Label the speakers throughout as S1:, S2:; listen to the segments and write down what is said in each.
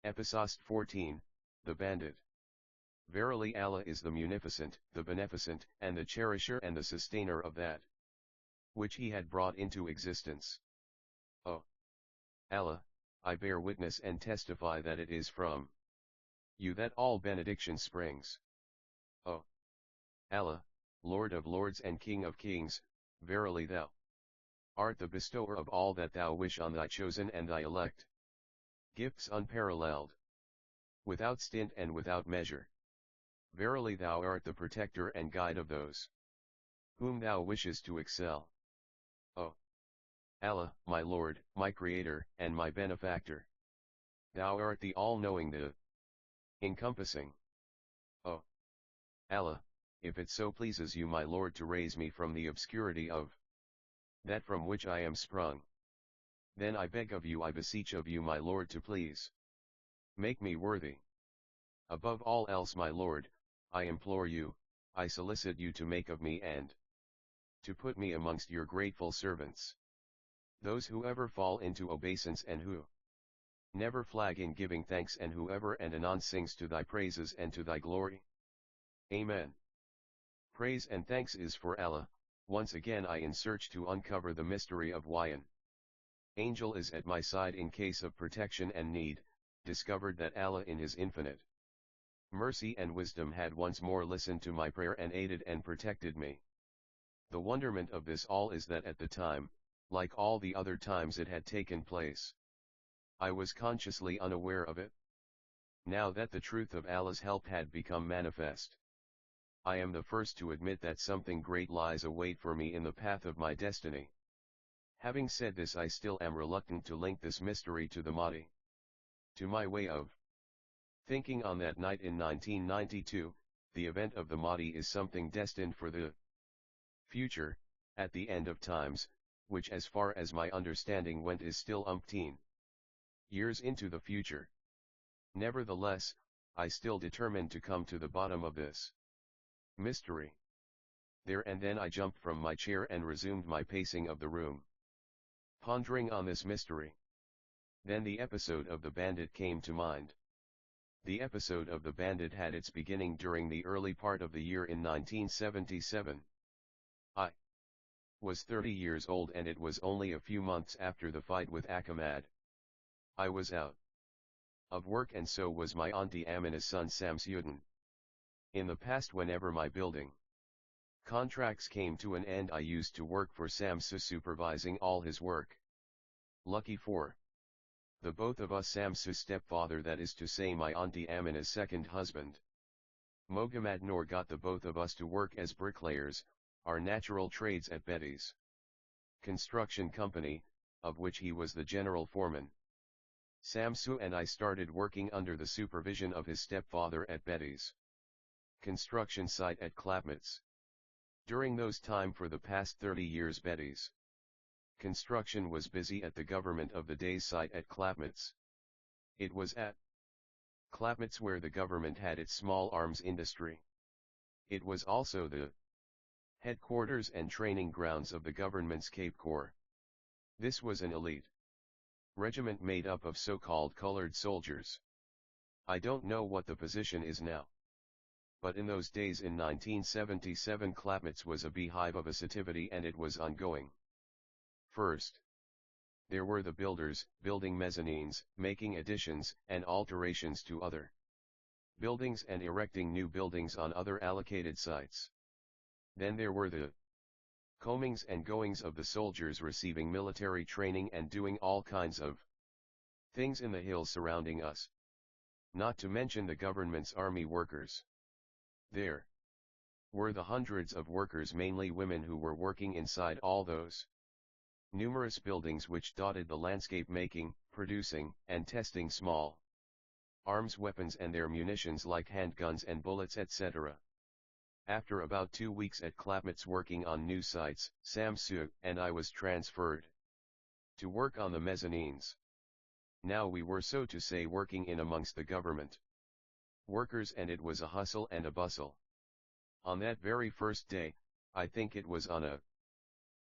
S1: Episode 14, The Bandit. Verily Allah is the Munificent, the Beneficent, and the Cherisher and the Sustainer of that which He had brought into existence. O Allah, I bear witness and testify that it is from You that all benediction springs. O Allah, Lord of lords and King of kings, verily Thou art the bestower of all that Thou wish on Thy chosen and Thy elect. Gifts unparalleled, without stint and without measure. Verily Thou art the protector and guide of those whom Thou wishest to excel. O Allah, my Lord, my Creator, and my Benefactor. Thou art the all-knowing, the encompassing. O Allah, if it so pleases You, my Lord, to raise me from the obscurity of that from which I am sprung, then I beg of You, I beseech of You, my Lord, to please make me worthy. Above all else, my Lord, I implore You, I solicit You to make of me and to put me amongst Your grateful servants, those who ever fall into obeisance and who never flag in giving thanks, and who ever and anon sings to Thy praises and to Thy glory. Amen. Praise and thanks is for Allah. Once again I in search to uncover the mystery of why an angel is at my side in case of protection and need, discovered that Allah in His infinite mercy and wisdom had once more listened to my prayer and aided and protected me. The wonderment of this all is that at the time, like all the other times it had taken place, I was consciously unaware of it. Now that the truth of Allah's help had become manifest, I am the first to admit that something great lies await for me in the path of my destiny. Having said this, I still am reluctant to link this mystery to the Mahdi. To my way of thinking on that night in 1992, the event of the Mahdi is something destined for the future, at the end of times, which as far as my understanding went is still umpteen years into the future. Nevertheless, I still determined to come to the bottom of this mystery. There and then I jumped from my chair and resumed my pacing of the room, pondering on this mystery. Then the episode of the bandit came to mind. The episode of the bandit had its beginning during the early part of the year in 1977. I was 30 years old and it was only a few months after the fight with Ahmad. I was out of work and so was my auntie Amina's son Samsudin. In the past, whenever my building contracts came to an end, I used to work for Samsu, supervising all his work. Lucky for the both of us, Samsu's stepfather, that is to say my auntie Amina's second husband, Mohammad Noor, got the both of us to work as bricklayers, our natural trades, at Betty's construction company, of which he was the general foreman. Samsu and I started working under the supervision of his stepfather at Betty's construction site at Clapmats. During those time for the past 30 years, Betty's construction was busy at the government of the day's site at Clapmats. It was at Clapmats where the government had its small arms industry. It was also the headquarters and training grounds of the government's Cape Corps. This was an elite regiment made up of so-called colored soldiers. I don't know what the position is now, but in those days in 1977 Clapmats was a beehive of activity and it was ongoing. First, there were the builders, building mezzanines, making additions and alterations to other buildings and erecting new buildings on other allocated sites. Then there were the comings and goings of the soldiers receiving military training and doing all kinds of things in the hills surrounding us. Not to mention the government's army workers. There were the hundreds of workers, mainly women, who were working inside all those numerous buildings which dotted the landscape, making, producing, and testing small arms, weapons and their munitions like handguns and bullets, etc. After about 2 weeks at Clapmats working on new sites, Samsu and I was transferred to work on the mezzanines. Now we were, so to say, working in amongst the government workers, and it was a hustle and a bustle. On that very first day, I think it was on a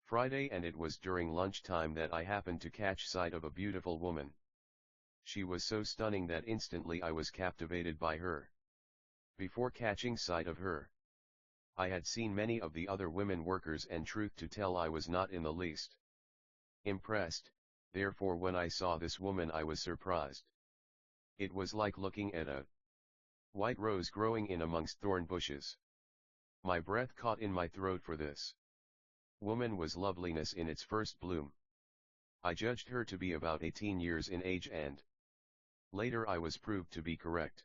S1: Friday, and it was during lunchtime, that I happened to catch sight of a beautiful woman. She was so stunning that instantly I was captivated by her. Before catching sight of her, I had seen many of the other women workers, and truth to tell I was not in the least impressed. Therefore when I saw this woman I was surprised. It was like looking at a white rose growing in amongst thorn bushes. My breath caught in my throat, for this woman was loveliness in its first bloom. I judged her to be about 18 years in age, and later I was proved to be correct.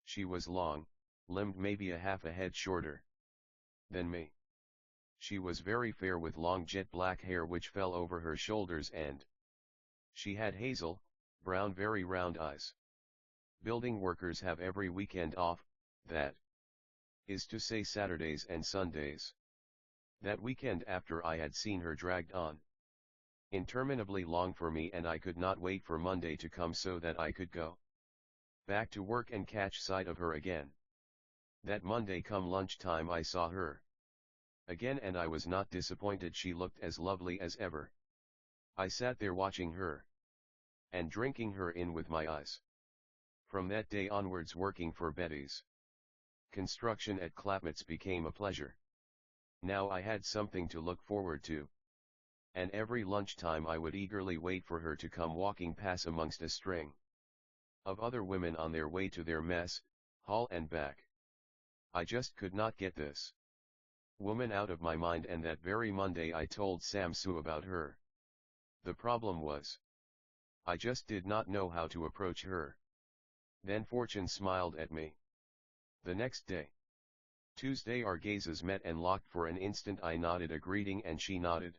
S1: She was long-limbed, maybe a half a head shorter than me. She was very fair with long jet black hair which fell over her shoulders, and she had hazel, brown, very round eyes. Building workers have every weekend off, that is to say Saturdays and Sundays. That weekend after I had seen her dragged on interminably long for me, and I could not wait for Monday to come so that I could go back to work and catch sight of her again. That Monday come lunchtime I saw her again, and I was not disappointed. She looked as lovely as ever. I sat there watching her and drinking her in with my eyes. From that day onwards, working for Betty's construction at Clapmats became a pleasure. Now I had something to look forward to, and every lunchtime I would eagerly wait for her to come walking past amongst a string of other women on their way to their mess hall and back. I just could not get this woman out of my mind, and that very Monday I told Samsu about her. The problem was, I just did not know how to approach her. Then fortune smiled at me. The next day, Tuesday, our gazes met and locked. For an instant I nodded a greeting and she nodded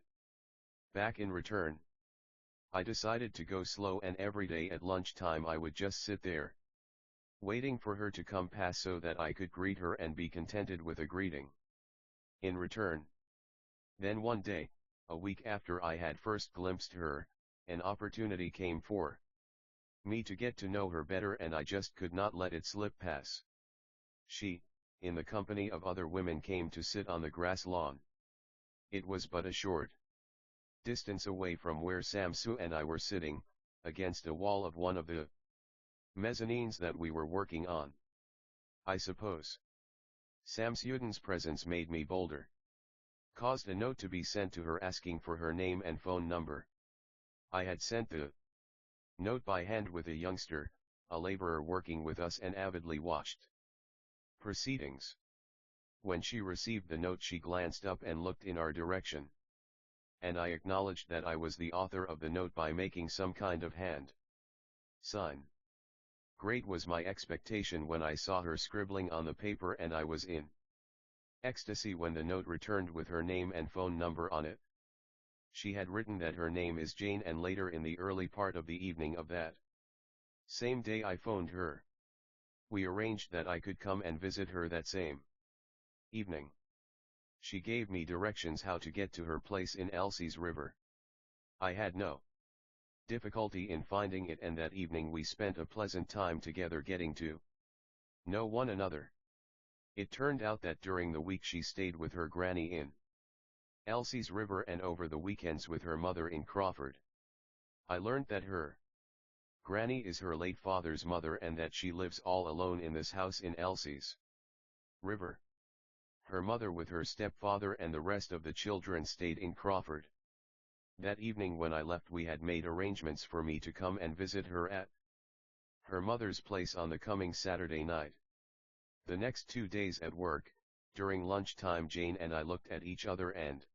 S1: back in return. I decided to go slow, and every day at lunchtime I would just sit there, waiting for her to come past so that I could greet her and be contented with a greeting in return. Then one day, a week after I had first glimpsed her, an opportunity came for me to get to know her better, and I just could not let it slip past. She, in the company of other women, came to sit on the grass lawn. It was but a short distance away from where Samsu and I were sitting, against a wall of one of the mezzanines that we were working on. I suppose Samsuden's presence made me bolder. Caused a note to be sent to her asking for her name and phone number. I had sent the note by hand with a youngster, a laborer working with us, and avidly watched proceedings. When she received the note she glanced up and looked in our direction, and I acknowledged that I was the author of the note by making some kind of hand sign. Great was my expectation when I saw her scribbling on the paper, and I was in ecstasy when the note returned with her name and phone number on it. She had written that her name is Jane, and later in the early part of the evening of that same day I phoned her. We arranged that I could come and visit her that same evening. She gave me directions how to get to her place in Elsie's River. I had no difficulty in finding it, and that evening we spent a pleasant time together getting to know one another. It turned out that during the week she stayed with her granny in Elsie's River, and over the weekends with her mother in Crawford. I learned that her granny is her late father's mother, and that she lives all alone in this house in Elsie's River. Her mother with her stepfather and the rest of the children stayed in Crawford. That evening when I left we had made arrangements for me to come and visit her at her mother's place on the coming Saturday night. The next 2 days at work, during lunchtime, Jane and I looked at each other and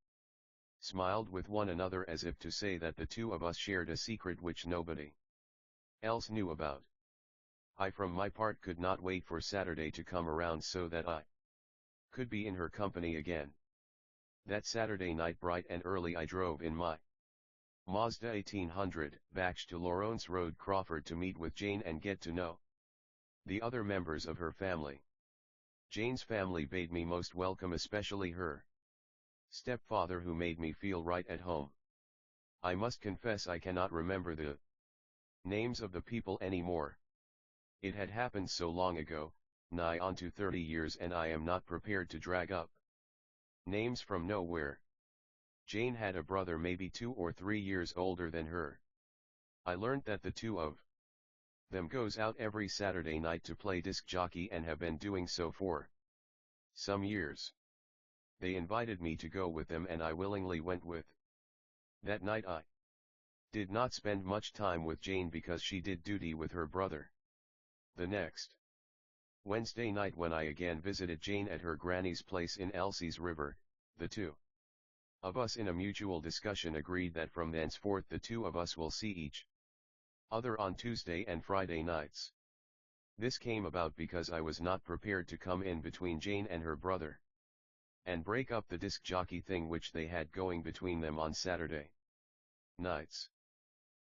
S1: smiled with one another, as if to say that the two of us shared a secret which nobody else knew about. I from my part could not wait for Saturday to come around so that I could be in her company again. That Saturday night, bright and early, I drove in my Mazda 1800 back to Lawrence Road, Crawford, to meet with Jane and get to know the other members of her family. Jane's family bade me most welcome, especially her stepfather, who made me feel right at home. I must confess I cannot remember the names of the people anymore. It had happened so long ago, nigh on to 30 years, and I am not prepared to drag up names from nowhere. Jane had a brother maybe 2 or 3 years older than her. I learnt that the two of Them goes out every Saturday night to play disc jockey and have been doing so for some years. They invited me to go with them and I willingly went with. That night I did not spend much time with Jane because she did duty with her brother. The next Wednesday night when I again visited Jane at her granny's place in Elsie's River, the two of us in a mutual discussion agreed that from thenceforth the two of us will see each other on Tuesday and Friday nights. This came about because I was not prepared to come in between Jane and her brother and break up the disc jockey thing which they had going between them on Saturday nights.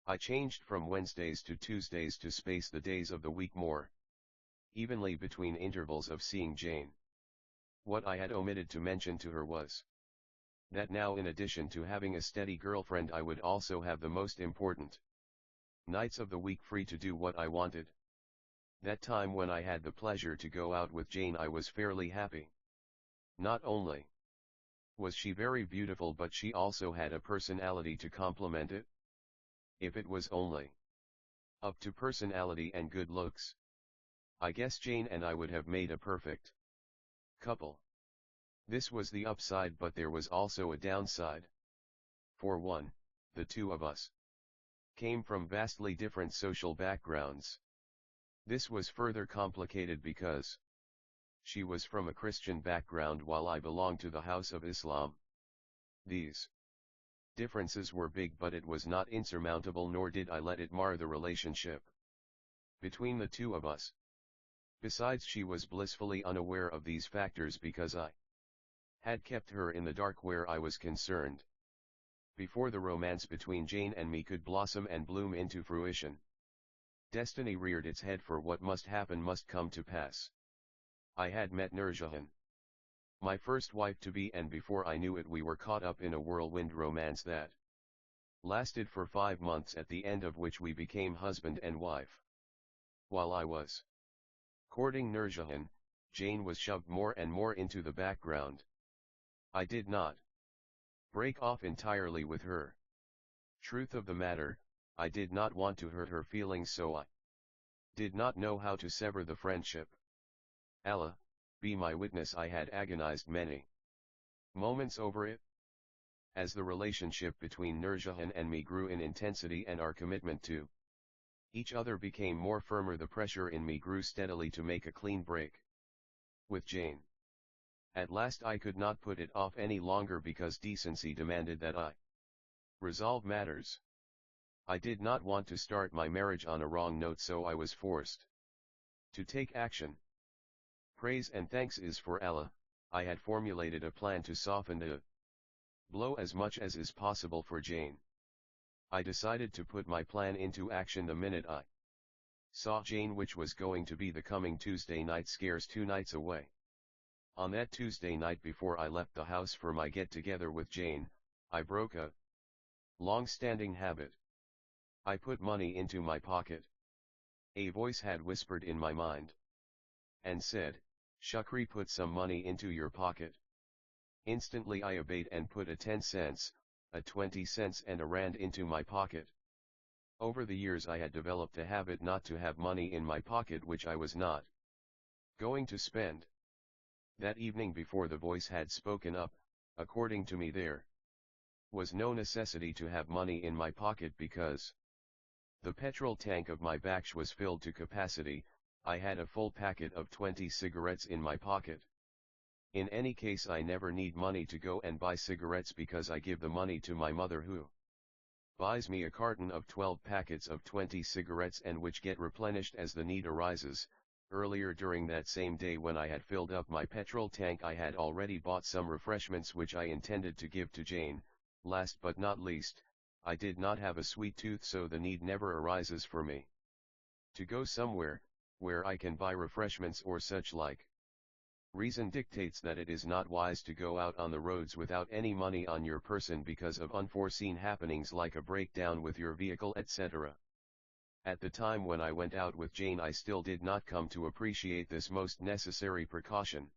S1: I changed from Wednesdays to Tuesdays to space the days of the week more evenly between intervals of seeing Jane. What I had omitted to mention to her was that now, in addition to having a steady girlfriend, I would also have the most important nights of the week free to do what I wanted. That time when I had the pleasure to go out with Jane, I was fairly happy. Not only was she very beautiful, but she also had a personality to complement it. If it was only up to personality and good looks, I guess Jane and I would have made a perfect couple. This was the upside, but there was also a downside. For one, the two of us came from vastly different social backgrounds. This was further complicated because she was from a Christian background while I belonged to the House of Islam. These differences were big, but it was not insurmountable, nor did I let it mar the relationship between the two of us. Besides, she was blissfully unaware of these factors because I had kept her in the dark where I was concerned. Before the romance between Jane and me could blossom and bloom into fruition, destiny reared its head, for what must happen must come to pass. I had met Nurjahan, my first wife-to-be, and before I knew it we were caught up in a whirlwind romance that lasted for 5 months, at the end of which we became husband and wife. While I was courting Nurjahan, Jane was shoved more and more into the background. I did not break off entirely with her. Truth of the matter, I did not want to hurt her feelings, so I did not know how to sever the friendship. Allah, be my witness, I had agonized many moments over it. As the relationship between Nurjahan and me grew in intensity and our commitment to each other became more firmer, the pressure in me grew steadily to make a clean break with Jane. At last I could not put it off any longer because decency demanded that I resolve matters. I did not want to start my marriage on a wrong note, so I was forced to take action. Praise and thanks is for Allah. I had formulated a plan to soften the blow as much as is possible for Jane. I decided to put my plan into action the minute I saw Jane, which was going to be the coming Tuesday night, scarce 2 nights away. On that Tuesday night, before I left the house for my get-together with Jane, I broke a long-standing habit. I put money into my pocket. A voice had whispered in my mind and said, "Shukri, put some money into your pocket." Instantly I obeyed and put a 10 cents, a 20 cents and a rand into my pocket. Over the years I had developed a habit not to have money in my pocket which I was not going to spend. That evening, before the voice had spoken up, according to me there was no necessity to have money in my pocket because the petrol tank of my baksh was filled to capacity. I had a full packet of 20 cigarettes in my pocket. In any case, I never need money to go and buy cigarettes because I give the money to my mother, who buys me a carton of 12 packets of 20 cigarettes and which get replenished as the need arises. Earlier during that same day, when I had filled up my petrol tank, I had already bought some refreshments which I intended to give to Jane. Last but not least, I did not have a sweet tooth, so the need never arises for me to go somewhere where I can buy refreshments or such like. Reason dictates that it is not wise to go out on the roads without any money on your person because of unforeseen happenings like a breakdown with your vehicle, etc. At the time when I went out with Jane, I still did not come to appreciate this most necessary precaution.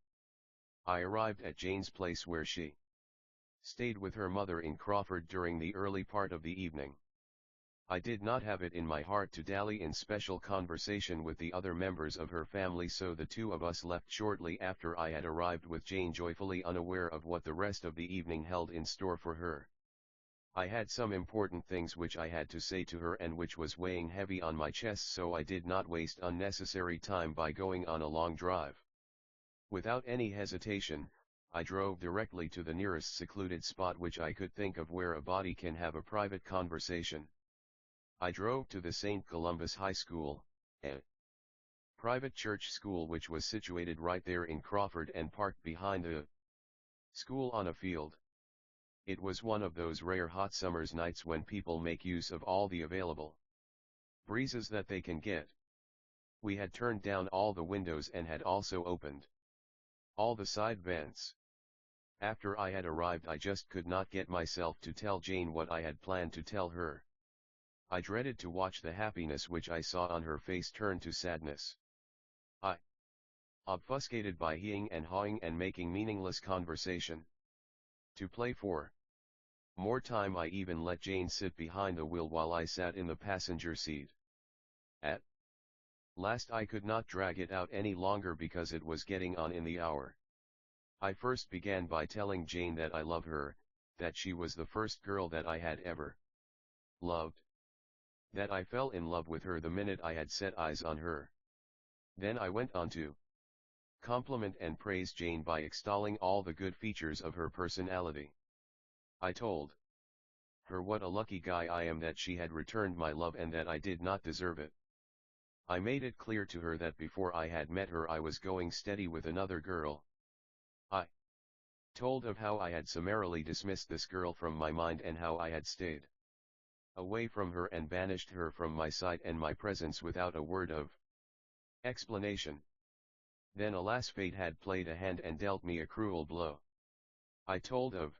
S1: I arrived at Jane's place where she stayed with her mother in Crawford during the early part of the evening. I did not have it in my heart to dally in special conversation with the other members of her family, so the two of us left shortly after I had arrived, with Jane joyfully unaware of what the rest of the evening held in store for her. I had some important things which I had to say to her and which was weighing heavy on my chest, so I did not waste unnecessary time by going on a long drive. Without any hesitation, I drove directly to the nearest secluded spot which I could think of where a body can have a private conversation. I drove to the St. Columbus High School, a private church school which was situated right there in Crawford, and parked behind the school on a field. It was one of those rare hot summer's nights when people make use of all the available breezes that they can get. We had turned down all the windows and had also opened all the side vents. After I had arrived, I just could not get myself to tell Jane what I had planned to tell her. I dreaded to watch the happiness which I saw on her face turn to sadness. I, obfuscated by heeing and hawing and making meaningless conversation. To play for more time, I even let Jane sit behind the wheel while I sat in the passenger seat. At last I could not drag it out any longer because it was getting on in the hour. I first began by telling Jane that I love her, that she was the first girl that I had ever loved, that I fell in love with her the minute I had set eyes on her. Then I went on to compliment and praise Jane by extolling all the good features of her personality. I told her what a lucky guy I am that she had returned my love and that I did not deserve it. I made it clear to her that before I had met her I was going steady with another girl. I told of how I had summarily dismissed this girl from my mind and how I had stayed away from her and banished her from my sight and my presence without a word of explanation. Then alas, fate had played a hand and dealt me a cruel blow. I told of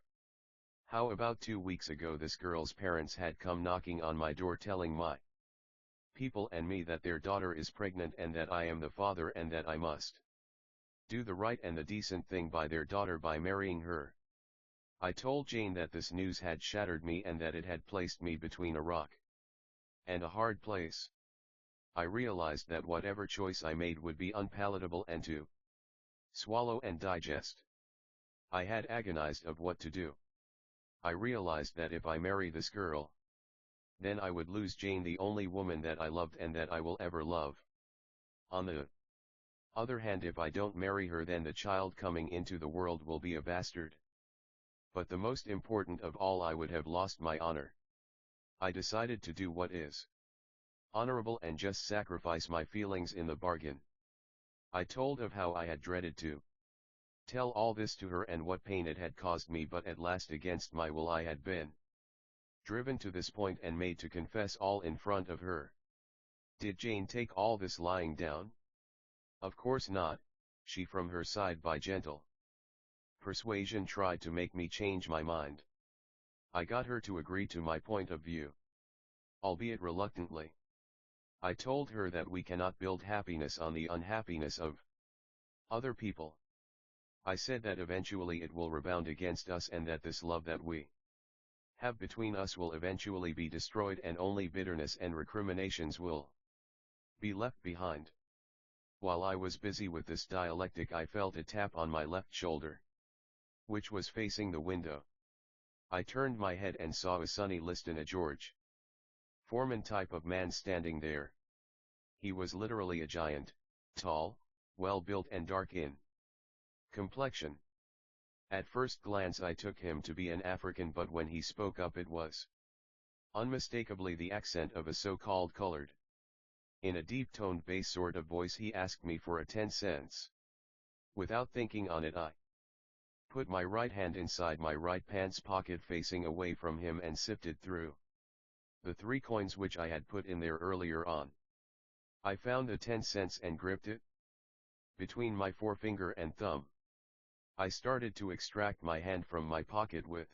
S1: how about 2 weeks ago this girl's parents had come knocking on my door telling my people and me that their daughter is pregnant and that I am the father and that I must do the right and the decent thing by their daughter by marrying her. I told Jane that this news had shattered me and that it had placed me between a rock and a hard place. I realized that whatever choice I made would be unpalatable and to swallow and digest. I had agonized of what to do. I realized that if I marry this girl, then I would lose Jane, the only woman that I loved and that I will ever love. On the other hand, if I don't marry her, then the child coming into the world will be a bastard. But the most important of all, I would have lost my honor. I decided to do what is honorable and just sacrifice my feelings in the bargain. I told of how I had dreaded to tell all this to her and what pain it had caused me, but at last against my will I had been driven to this point and made to confess all in front of her. Did Jane take all this lying down? Of course not. She from her side by gentle persuasion tried to make me change my mind. I got her to agree to my point of view, albeit reluctantly. I told her that we cannot build happiness on the unhappiness of other people. I said that eventually it will rebound against us and that this love that we have between us will eventually be destroyed and only bitterness and recriminations will be left behind. While I was busy with this dialectic, I felt a tap on my left shoulder, which was facing the window. I turned my head and saw a Sonny Liston, a George Foreman type of man, standing there. He was literally a giant, tall, well-built and dark in complexion. At first glance I took him to be an African, but when he spoke up it was unmistakably the accent of a so-called colored. In a deep-toned bass sort of voice he asked me for a 10 cents. Without thinking on it, I put my right hand inside my right pants pocket facing away from him and sifted through the 3 coins which I had put in there earlier on. I found the 10 cents and gripped it between my forefinger and thumb. I started to extract my hand from my pocket with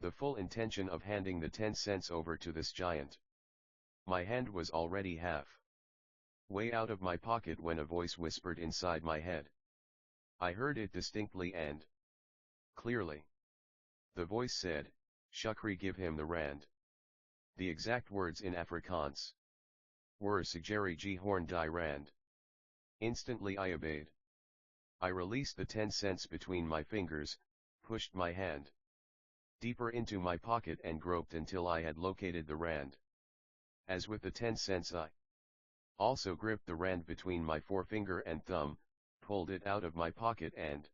S1: the full intention of handing the 10 cents over to this giant. My hand was already half way out of my pocket when a voice whispered inside my head. I heard it distinctly and clearly. The voice said, "Shukri, give him the rand." The exact words in Afrikaans were Sigeri G Horn die Rand. Instantly I obeyed. I released the 10 cents between my fingers, pushed my hand deeper into my pocket and groped until I had located the rand. As with the 10 cents I also gripped the rand between my forefinger and thumb, pulled it out of my pocket and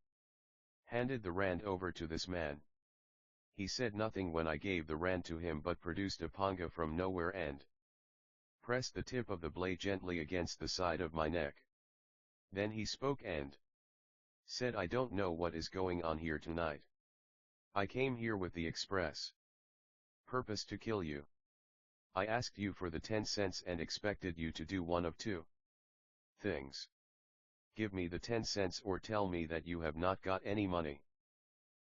S1: handed the rand over to this man. He said nothing when I gave the rand to him but produced a panga from nowhere and pressed the tip of the blade gently against the side of my neck. Then he spoke and said, I don't know what is going on here tonight. I came here with the express purpose to kill you. I asked you for the 10 cents and expected you to do one of two things. Give me the 10 cents or tell me that you have not got any money.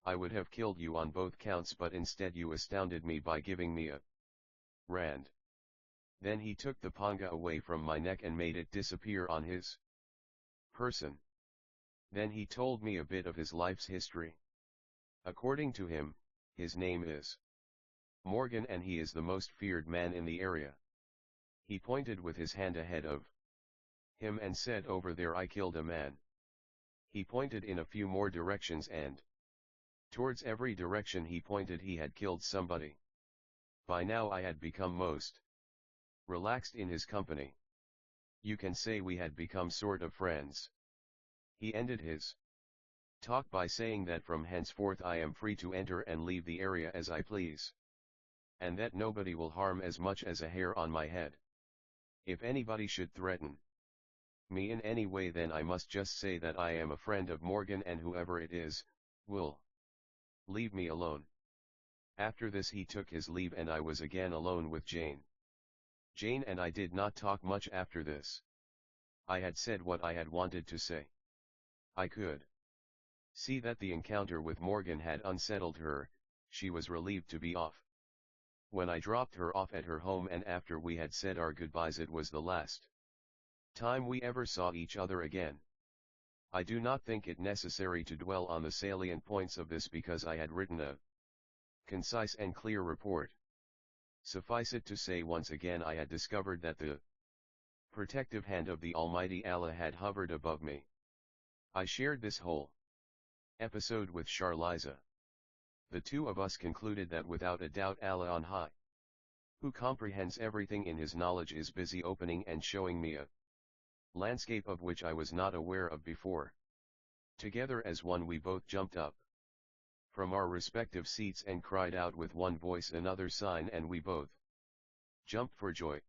S1: I would have killed you on both counts, but instead you astounded me by giving me a rand. Then he took the panga away from my neck and made it disappear on his person. Then he told me a bit of his life's history. According to him, his name is Morgan and he is the most feared man in the area. He pointed with his hand ahead of him and said, over there I killed a man. He pointed in a few more directions and towards every direction he pointed he had killed somebody. By now I had become most relaxed in his company. You can say we had become sort of friends. He ended his talk by saying that from henceforth I am free to enter and leave the area as I please. And that nobody will harm as much as a hair on my head. If anybody should threaten me in any way, then I must just say that I am a friend of Morgan and whoever it is, will leave me alone. After this he took his leave and I was again alone with Jane. Jane and I did not talk much after this. I had said what I had wanted to say. I could see that the encounter with Morgan had unsettled her. She was relieved to be off. When I dropped her off at her home and after we had said our goodbyes, it was the last time we ever saw each other again. I do not think it necessary to dwell on the salient points of this because I had written a concise and clear report. Suffice it to say, once again I had discovered that the protective hand of the Almighty Allah had hovered above me. I shared this whole episode with Charliza. The two of us concluded that without a doubt Allah on high, who comprehends everything in his knowledge, is busy opening and showing me a landscape of which I was not aware of before. Together as one we both jumped up from our respective seats and cried out with one voice another sign, and we both jumped for joy.